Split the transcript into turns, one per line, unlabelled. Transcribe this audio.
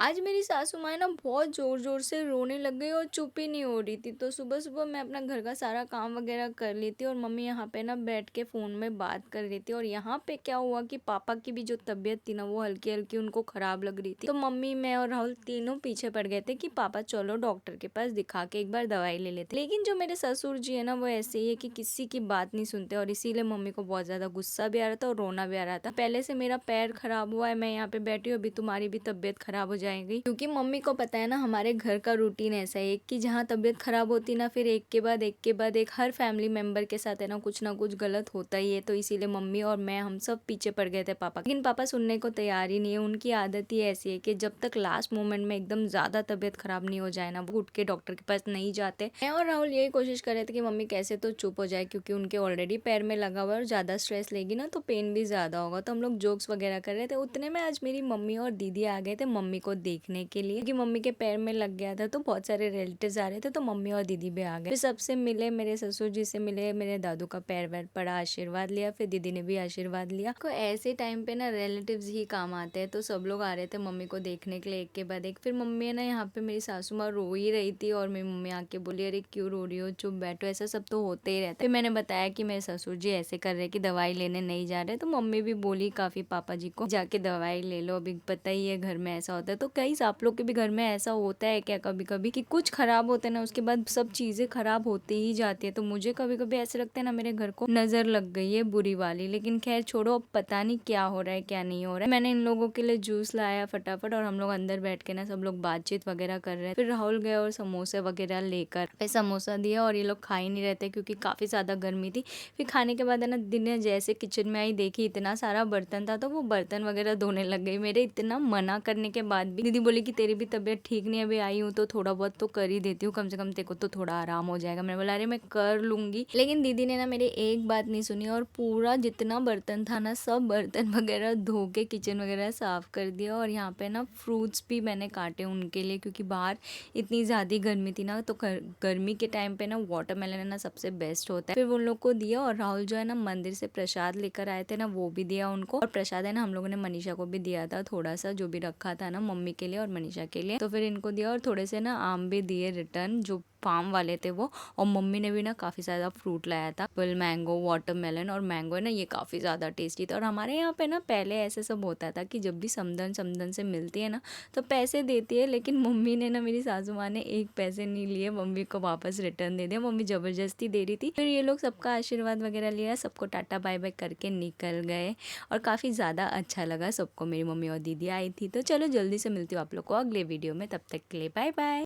आज मेरी सासू माँ ना बहुत ज़ोर-ज़ोर से रोने लग गई और चुप ही नहीं हो रही थी। तो सुबह-सुबह मैं अपना घर का सारा काम वगैरह कर ली थी और मम्मी यहाँ पे ना बैठ के फ़ोन में बात कर रही थी। और यहाँ पे क्या हुआ कि पापा की भी जो तबीयत थी ना वो हल्की-हल्की उनको ख़राब लग रही थी। तो मम्मी, मैं और राहुल तीनों पीछे पड़ गए थे कि पापा चलो डॉक्टर के पास दिखा के एक बार दवाई ले लेते। लेकिन जो मेरे ससुर जी है ना वो ऐसे ही है कि किसी की बात नहीं सुनते और इसीलिए मम्मी को बहुत ज़्यादा गुस्सा भी आ रहा था और रोना भी आ रहा था। पहले से मेरा पैर ख़राब हुआ है, मैं यहाँ पे बैठी हूँ, अभी तुम्हारी भी तबीयत ख़राब हो जाएगी। क्योंकि मम्मी को पता है ना हमारे घर का रूटीन ऐसा है कि जहाँ तबीयत ख़राब होती ना फिर एक के बाद एक के बाद एक हर फैमिली मेंबर के साथ है ना कुछ गलत होता ही है। तो इसीलिए मम्मी और मैं हम सब पीछे पड़ गए थे पापा, लेकिन पापा सुनने को तैयार ही नहीं है। उनकी आदत ही ऐसी है कि जब तक लास्ट मोमेंट में एकदम ज़्यादा तबीयत ख़राब नहीं हो जाए ना वो उठ के डॉक्टर के पास नहीं जाते। मैं और राहुल यही कोशिश कर रहे थे कि मम्मी कैसे तो चुप हो जाए, क्योंकि उनके ऑलरेडी पैर में लगा हुआ है और ज़्यादा स्ट्रेस लेगी ना तो पेन भी ज़्यादा होगा। तो हम लोग जोक्स वगैरह कर रहे थे। उतने में आज मेरी मम्मी और दीदी आ गए थे मम्मी को देखने के लिए, क्योंकि मम्मी के पैर में लग गया था। तो बहुत सारे रिलेटिव्स आ रहे थे तो मम्मी और दीदी भी आ गए। फिर सबसे मिले, मेरे ससुर जी से मिले, मेरे दादू का पैर वैर पड़ा, आशीर्वाद लिया, फिर दीदी ने भी आशीर्वाद लिया। को ऐसे टाइम पे ना रिलेटिव्स ही काम आते हैं। तो सब लोग आ रहे थे मम्मी को देखने के लिए एक के बाद एक। फिर मम्मी है ना यहाँ पे मेरी सासू माँ रो ही रही थी और मेरी मम्मी आके बोली अरे क्यों रो रही हो, चुप बैठो, ऐसा सब तो होते ही रहता है। फिर मैंने बताया कि मेरे ससुर जी ऐसे कर रहे कि दवाई लेने नहीं जा रहे। तो मम्मी भी बोली काफी पापा जी को जाके दवाई ले लो, अभी पता ही है घर में ऐसा होता है। तो कई आप लोग के भी घर में ऐसा होता है क्या कभी कभी कि कुछ खराब होते हैं ना उसके बाद सब चीजें खराब होती ही जाती है। तो मुझे कभी कभी ऐसे लगता है ना मेरे घर को नजर लग गई है बुरी वाली। लेकिन खैर छोड़ो, अब पता नहीं क्या हो रहा है क्या नहीं हो रहा है। मैंने इन लोगों के लिए जूस लाया फटाफट और हम लोग अंदर बैठ के ना सब लोग बातचीत वगैरह कर रहे हैं। फिर राहुल गए और समोसे वगैरह लेकर फिर समोसा दिया और ये लोग खा ही नहीं रहते क्योंकि काफी ज्यादा गर्मी थी। फिर खाने के बाद है ना दिन जैसे किचन में आई देखी इतना सारा बर्तन था तो वो बर्तन वगैरह धोने लग गई। मेरे इतना मना करने के बाद भी दीदी बोली कि तेरी भी तबीयत ठीक नहीं है, अभी आई हूँ तो थोड़ा बहुत तो कर ही देती हूँ, कम से कम तेरे को तो थोड़ा आराम हो जाएगा। मैंने बोला अरे मैं कर लूंगी, लेकिन दीदी ने ना मेरी एक बात नहीं सुनी और पूरा जितना बर्तन था ना सब बर्तन वगैरह धो के किचन वगैरह साफ कर दिया। और यहाँ पे ना फ्रूट्स भी मैंने काटे उनके लिए, क्योंकि बाहर इतनी ज़्यादा गर्मी थी ना। तो गर्मी के टाइम पे ना वाटरमेलन है ना सबसे बेस्ट होता है। फिर उन लोग को दिया और राहुल जो है ना मंदिर से प्रसाद लेकर आए थे ना वो भी दिया उनको। और प्रसाद है ना हम लोगों ने मनीषा को भी दिया था थोड़ा सा, जो भी रखा था ना मम्मी के लिए और मनीषा के लिए। तो फिर इनको दिया और थोड़े से ना आम भी दिए रिटर्न, जो फार्म वाले थे वो। और मम्मी ने भी ना काफी ज्यादा फ्रूट लाया था, एप्पल, मैंगो, वाटरमेलन। और मैंगो है ना ये काफी ज्यादा टेस्टी था। और हमारे यहाँ पे ना पहले ऐसे सब होता था कि जब भी समधन समधन से मिलती है ना तो पैसे देती है, लेकिन मम्मी ने ना मेरी सासू माँ ने एक पैसे नहीं लिए, मम्मी को वापस रिटर्न दे दिया। मम्मी जबरदस्ती दे रही थी। फिर ये लोग सबका आशीर्वाद वगैरह लिया, सबको टाटा बाय बाय करके निकल गए और काफी ज्यादा अच्छा लगा सबको। मेरी मम्मी और दीदी आई थी। तो चलो जल्दी से मिलती हूँ आप लोग को अगले वीडियो में, तब तक के लिए बाय बाय।